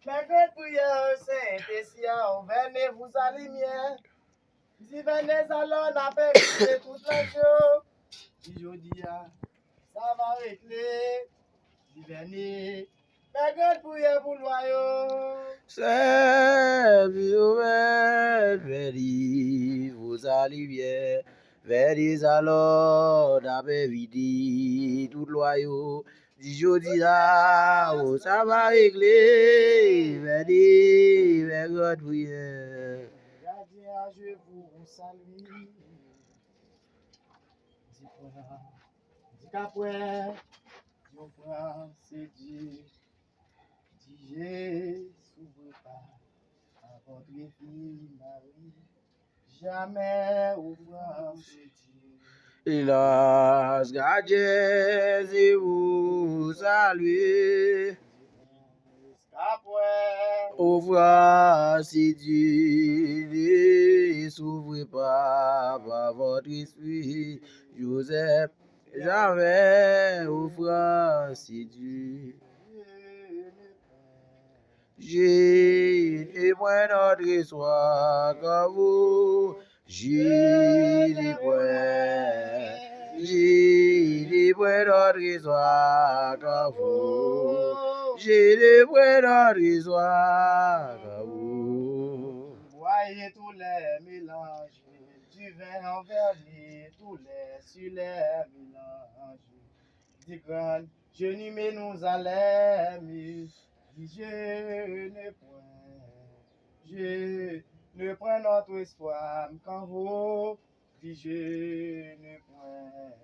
Mais que prière Saint-Essia, venez vous allumer. Si venez alors, n'a pas écouté toute la chose. Si je dis, ça va régler. Si venez, mais que prière pour le royaume. C'est veri, vous allumiez. Vers alors, d'après vidi, tout loyau. Si je dis oh, ça va régler. Vers votre prière. Gardien, je vous salue. Dis qu'après, je prends, c'est Dieu. Dis, je s'ouvre pas à votre fille Marie. Jamais ouvrant, c'est Dieu. Los gadgets et vous saluez. Ouvre si Dieu ne s'ouvre pas par votre esprit. Joseph, jamais ouvre si Dieu. J'ai des points notre histoire comme vous. J'ai des points notre histoire comme vous. J'ai des points notre histoire comme vous. Voyez tous les mélanges, du vin en vernis, tous les sur les mélanges. Dis grand, je n'y mets nous à l'aime, dis je ne point, je ne prends notre espoir quand vous, dis je ne point,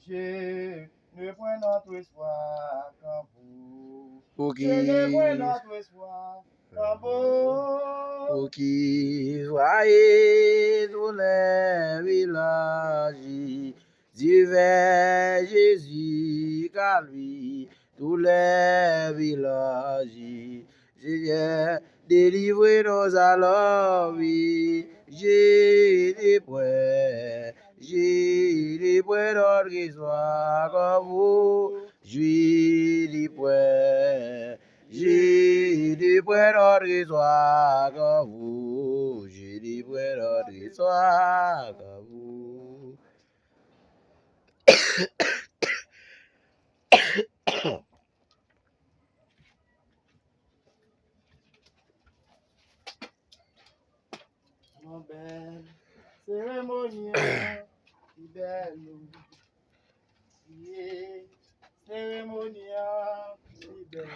je ne prends notre espoir quand vous, je ne prends notre espoir quand vous. Pour qui voyez tous les villages, divers Jésus, car lui, tous les villages, Seigneur, délivrez nos alors, oui, j'ai des points notre histoire comme vous, j'ai des points. J'ai des points notre histoire comme vous. J'ai des points notre histoire comme vous. Mon belle cérémonie, si belle, cérémonie, si belle,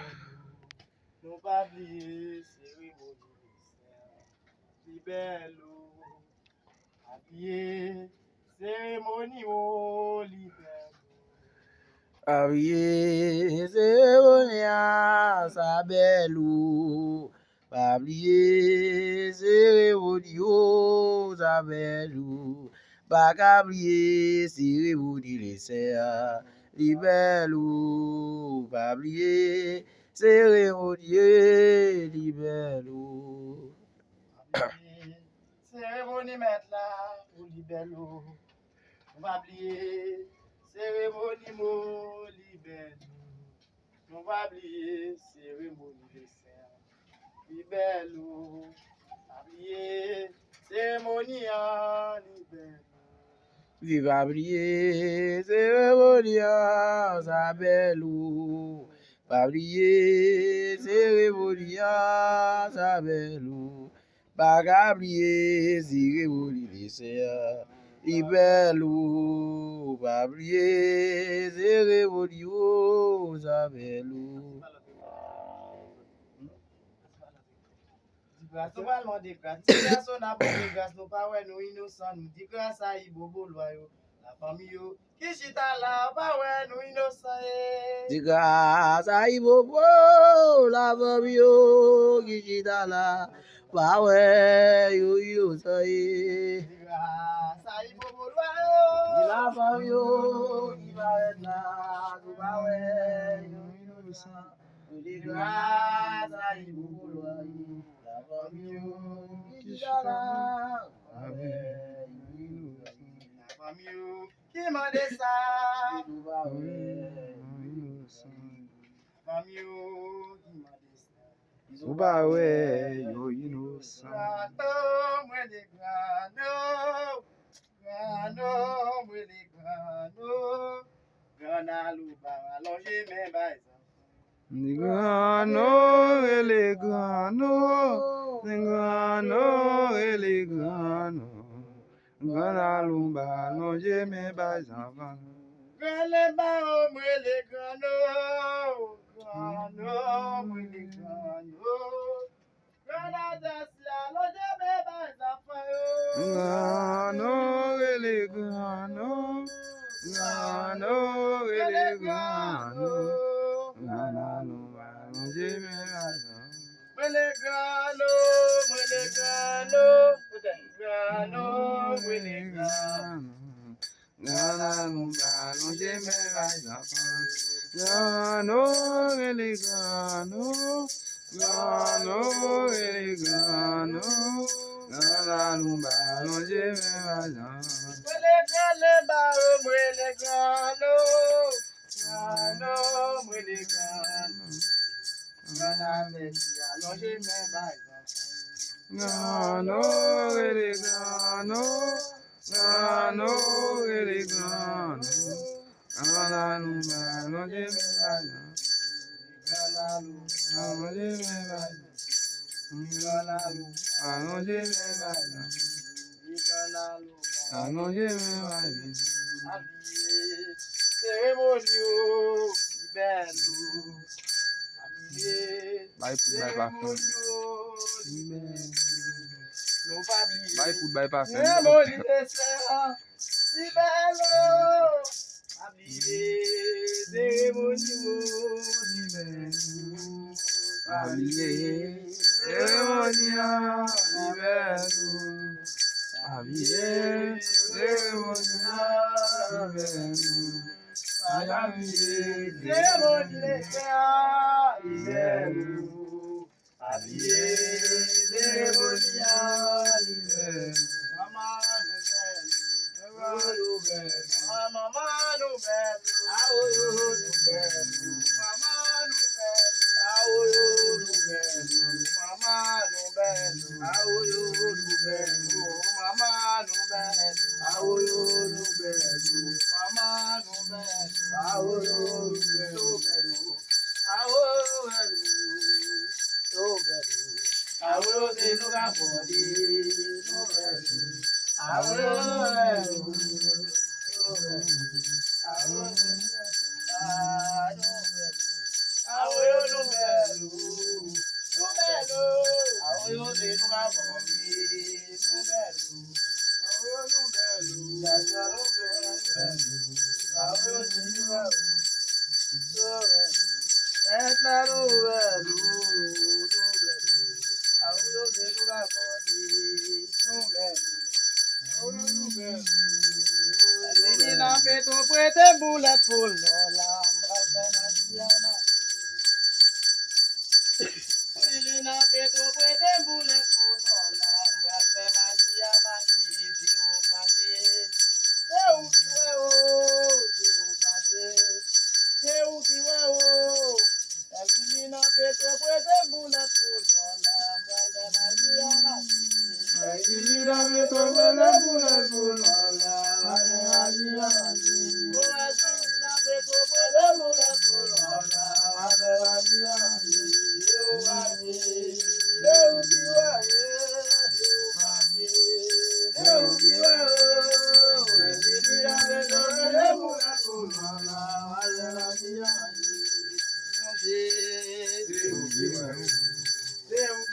nous pas oublier cérémonie, si belle, habillé, cérémonie, oh, libelle. Abriye Seronia Sabelou. Pabliye Seremonio Sabelou. Bakabliye Seremoni Lesea. Libelou. Pabliye Seremonie Libelou. Cérémonie mettre là, ou libello. On va oublier, cérémonie mo libello. On va oublier, cérémonie de serre. Libello. Oublier, cérémonie en libello. Viva Brié, Cérémonia, Sabelou. Pablié, Cérémonia, Sabelou. Bagablié, Cérémonie, Libelou. Pablié, Cérémonio, Sabelou. Grâce, nous allons demander grâce. Si grâce, on a besoin de grâce, nous pas ouais, nous innocents, nous dit grâce à Ibobo, loyaux, la famille, qui chita là, pas ouais, nous innocents. Di grâce à Ibobo, la famille, qui chita là, pas ouais, yo, ça y est. Di grâce à Ibobo, loyaux, Di la famille, qui va être là, tout pas ouais, yo, innocent. Di grâce à Ibobo, loyaux, la famille, qui chita là, pas ouais, yo, innocent. la famille, qui m'a dit ça, Tout pas ouais, yo, innocent. la famille, qui m'a dit ça. ou pas ouais yo innocent. Grano, moi les grano, grano, moi les grano, granalou bar allonger mes bails. Les grano et les grano, les grano et les grano, granalou bar allonger mes bails enfants. Grande barreau, moi les grano, grano, moi les grano, granadas la allonger mes bails enfants. Grano et les grano, grano et les grano, granalou bar allonger mes bails enfants. Moi les grano, moi les grano, grano, moi les grano. Grano allonger mes bails enfants. Grano et les grano, grano et les grano, grano allonger mes bails enfants. Moi les barreaux, moi les grano, grano, moi les grano. Granadas la allonger mes bails enfants. Grano et les grano, grano et les grano, grano allonger mes bails enfants. Granalou, Allonger mes bails enfants. Allonger mes bails enfants. granalou, Allonger mes bails enfants. habillé, cérémonieux, libello, habillé, Bye food, bye parfum. cérémonieux, non pas oublier. Bye food, bye parfum. Cérémonie dessert, libello, habillé, cérémonieux, libello, Habillé, cérémonial, libello. Habillé, cérémonial, libello. Habillé, cérémonie dessert, libello, habillé, cérémonial, libello. Maman nouvelle, maman nouvelle, maman nouvelle, aoyo nouvelle, maman nouvelle, aoyo nouvelle, maman nouvelle, aoyo nouvelle, maman nouvelle, aoyo nouvelle, maman nouvelle, aoyo nouvelle, aoyo Awo de no ga body, no bedu. Awo no bedu, no bedu. Awo no bedu. Awo no bedu, no bedu. Awo de no ga body, no bedu. Awo no bedu, jaja no bedu. Awo de no ga body, no bedu. Etla no bedu, no bedu. Awo de no ga body, no bedu. Awo no bedu. Elina peto puete bullet full no lambra benasiana. Elina peto puete bullet full no lambra benasiana. Diu pase, Diu kiweo, Diu pase, Diu kiweo. Elina peto puete bullet full no lambra benasiana. Elina peto puete bullet full no lambra benasiana. Elina peto puete bullet full no lambra benasiana. Diu pase, Diu kiweo, Diu pase, Diu kiweo. Elina peto puete bullet full no lambra benasiana. Deus